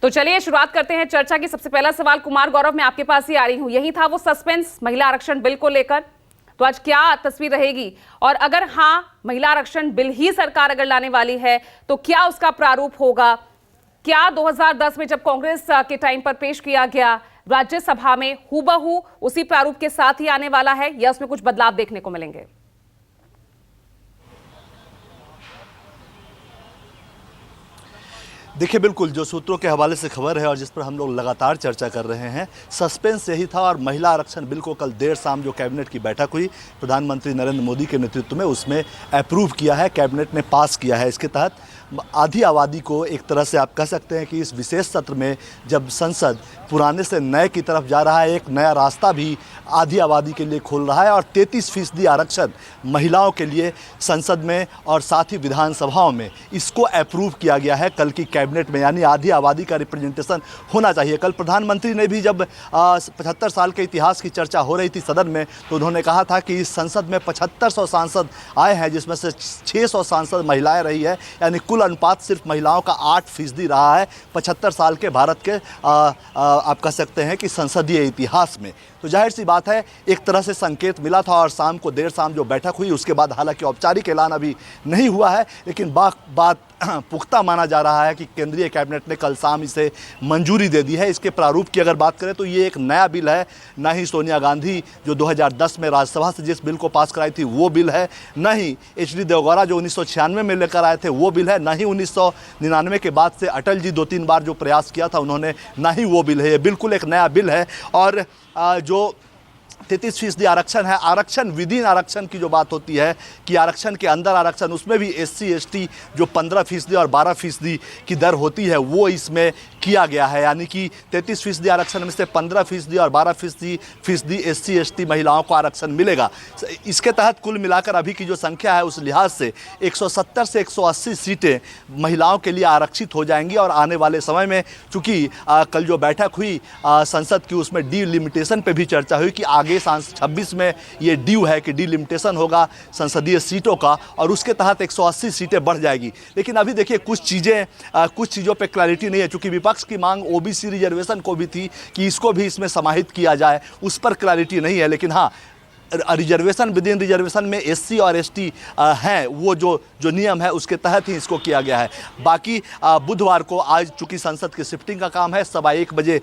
तो चलिए शुरुआत करते हैं चर्चा की। सबसे पहला सवाल कुमार गौरव, मैं आपके पास ही आ रही हूं। यही था वो सस्पेंस महिला आरक्षण बिल को लेकर, तो आज क्या तस्वीर रहेगी? और अगर हाँ, महिला आरक्षण बिल ही सरकार अगर लाने वाली है तो क्या उसका प्रारूप होगा? क्या 2010 में जब कांग्रेस के टाइम पर पेश किया गया राज्यसभा में हूबहू उसी प्रारूप के साथ ही आने वाला है या उसमें कुछ बदलाव देखने को मिलेंगे? देखिए, बिल्कुल जो सूत्रों के हवाले से खबर है और जिस पर हम लोग लगातार चर्चा कर रहे हैं, सस्पेंस यही था। और महिला आरक्षण बिल को कल देर शाम जो कैबिनेट की बैठक हुई प्रधानमंत्री नरेंद्र मोदी के नेतृत्व में, उसमें अप्रूव किया है, कैबिनेट ने पास किया है। इसके तहत आधी आबादी को एक तरह से आप कह सकते हैं कि इस विशेष सत्र में जब संसद पुराने से नए की तरफ जा रहा है, एक नया रास्ता भी आधी आबादी के लिए खोल रहा है। और 33% आरक्षण महिलाओं के लिए संसद में और साथ ही विधानसभाओं में इसको अप्रूव किया गया है कल की कैबिनेट में, यानी आधी आबादी का रिप्रेजेंटेशन होना चाहिए। कल प्रधानमंत्री ने भी जब 75 साल के इतिहास की चर्चा हो रही थी सदन में, तो उन्होंने कहा था कि इस संसद में 7500 सांसद आए हैं, जिसमें से 600 सांसद महिलाएं रही है, यानी कुल अनुपात सिर्फ महिलाओं का 8% रहा है 75 साल के भारत के आप कह सकते हैं कि संसदीय इतिहास में। तो जाहिर सी बात है, एक तरह से संकेत मिला था। और शाम को देर शाम जो बैठक हुई उसके बाद हालांकि औपचारिक ऐलान अभी नहीं हुआ है, लेकिन बात पुख्ता माना जा रहा है कि केंद्रीय कैबिनेट ने कल शाम इसे मंजूरी दे दी है। इसके प्रारूप की अगर बात करें तो ये एक नया बिल है, ना ही सोनिया गांधी जो 2010 में राज्यसभा से जिस बिल को पास कराई थी वो बिल है, ना ही HD देवगौड़ा जो 1996 में लेकर आए थे वो बिल है, ना ही 1999 के बाद से अटल जी 2-3 बार जो प्रयास किया था उन्होंने, ना ही वो बिल है। ये बिल्कुल एक नया बिल है। और जो 33% आरक्षण है, आरक्षण विदिन आरक्षण की जो बात होती है कि आरक्षण के अंदर आरक्षण, उसमें भी SC ST जो 15% और 12% की दर होती है वो इसमें किया गया है। यानी कि 33% आरक्षण में से 15% और 12% SC ST महिलाओं को आरक्षण मिलेगा। इसके तहत कुल मिलाकर अभी की जो संख्या है उस लिहाज से 170 से 180 सीटें महिलाओं के लिए आरक्षित हो जाएंगी। और आने वाले समय में चूँकि कल जो बैठक हुई संसद की, उसमें डिलिमिटेशन पर भी चर्चा हुई कि आगे 26 में ये ड्यू है कि डिलिमिटेशन होगा संसदीय सीटों का, और उसके तहत 180 सीटें बढ़ जाएगी। लेकिन अभी देखिए कुछ चीज़ों पे क्लैरिटी नहीं है, चूंकि विपक्ष की मांग OBC रिजर्वेशन को भी थी कि इसको भी इसमें समाहित किया जाए, उस पर क्लैरिटी नहीं है। लेकिन हाँ, रिजर्वेशन विदिन रिजर्वेशन में SC और ST हैं, वो जो नियम है उसके तहत ही इसको किया गया है। बाकी बुधवार को, आज चूंकि संसद की शिफ्टिंग का काम है, 1:15 बजे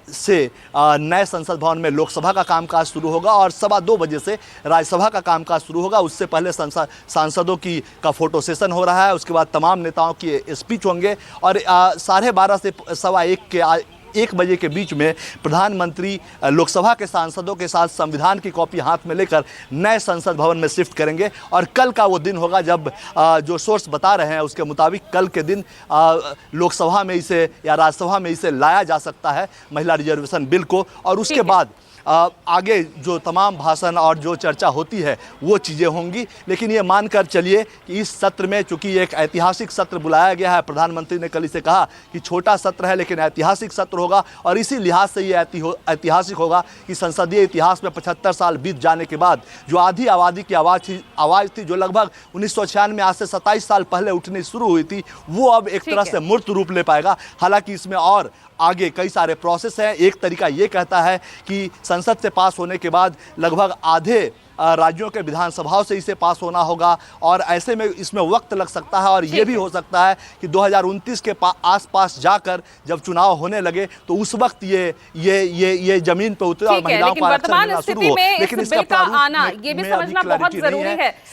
से नए संसद भवन में लोकसभा का कामकाज शुरू होगा और 2:15 बजे से राज्यसभा का कामकाज शुरू होगा। उससे पहले सांसदों का फोटो सेशन हो रहा है, उसके बाद तमाम नेताओं की स्पीच होंगे और 12:30 से 1:15 के 1 बजे के बीच में प्रधानमंत्री लोकसभा के सांसदों के साथ संविधान की कॉपी हाथ में लेकर नए संसद भवन में शिफ्ट करेंगे। और कल का वो दिन होगा जब जो सोर्स बता रहे हैं उसके मुताबिक कल के दिन लोकसभा में इसे या राज्यसभा में इसे लाया जा सकता है महिला रिजर्वेशन बिल को। और उसके बाद आगे जो तमाम भाषण और जो चर्चा होती है वो चीज़ें होंगी। लेकिन ये मानकर चलिए कि इस सत्र में, चूंकि एक ऐतिहासिक सत्र बुलाया गया है, प्रधानमंत्री ने कल इसे कहा कि छोटा सत्र है लेकिन ऐतिहासिक सत्र होगा, और इसी लिहाज से ये ऐतिहासिक होगा कि संसदीय इतिहास में 75 साल बीत जाने के बाद जो आधी आबादी की आवाज़ थी, जो लगभग 1996 में आज से 27 साल पहले उठनी शुरू हुई थी, वो अब एक तरह से मूर्त रूप ले पाएगा। हालांकि इसमें और आगे कई सारे प्रोसेस हैं। एक तरीका ये कहता है कि संसद से पास होने के बाद लगभग आधे राज्यों के विधानसभाओं से इसे पास होना होगा, और ऐसे में इसमें वक्त लग सकता है। और ये भी हो सकता है कि 2029 के आसपास जाकर जब चुनाव होने लगे तो उस वक्त ये जमीन पर उतरे और महिलाओं को आरक्षण मिलना शुरू हो। लेकिन इसका आना ये भी समझना बहुत जरूरी है।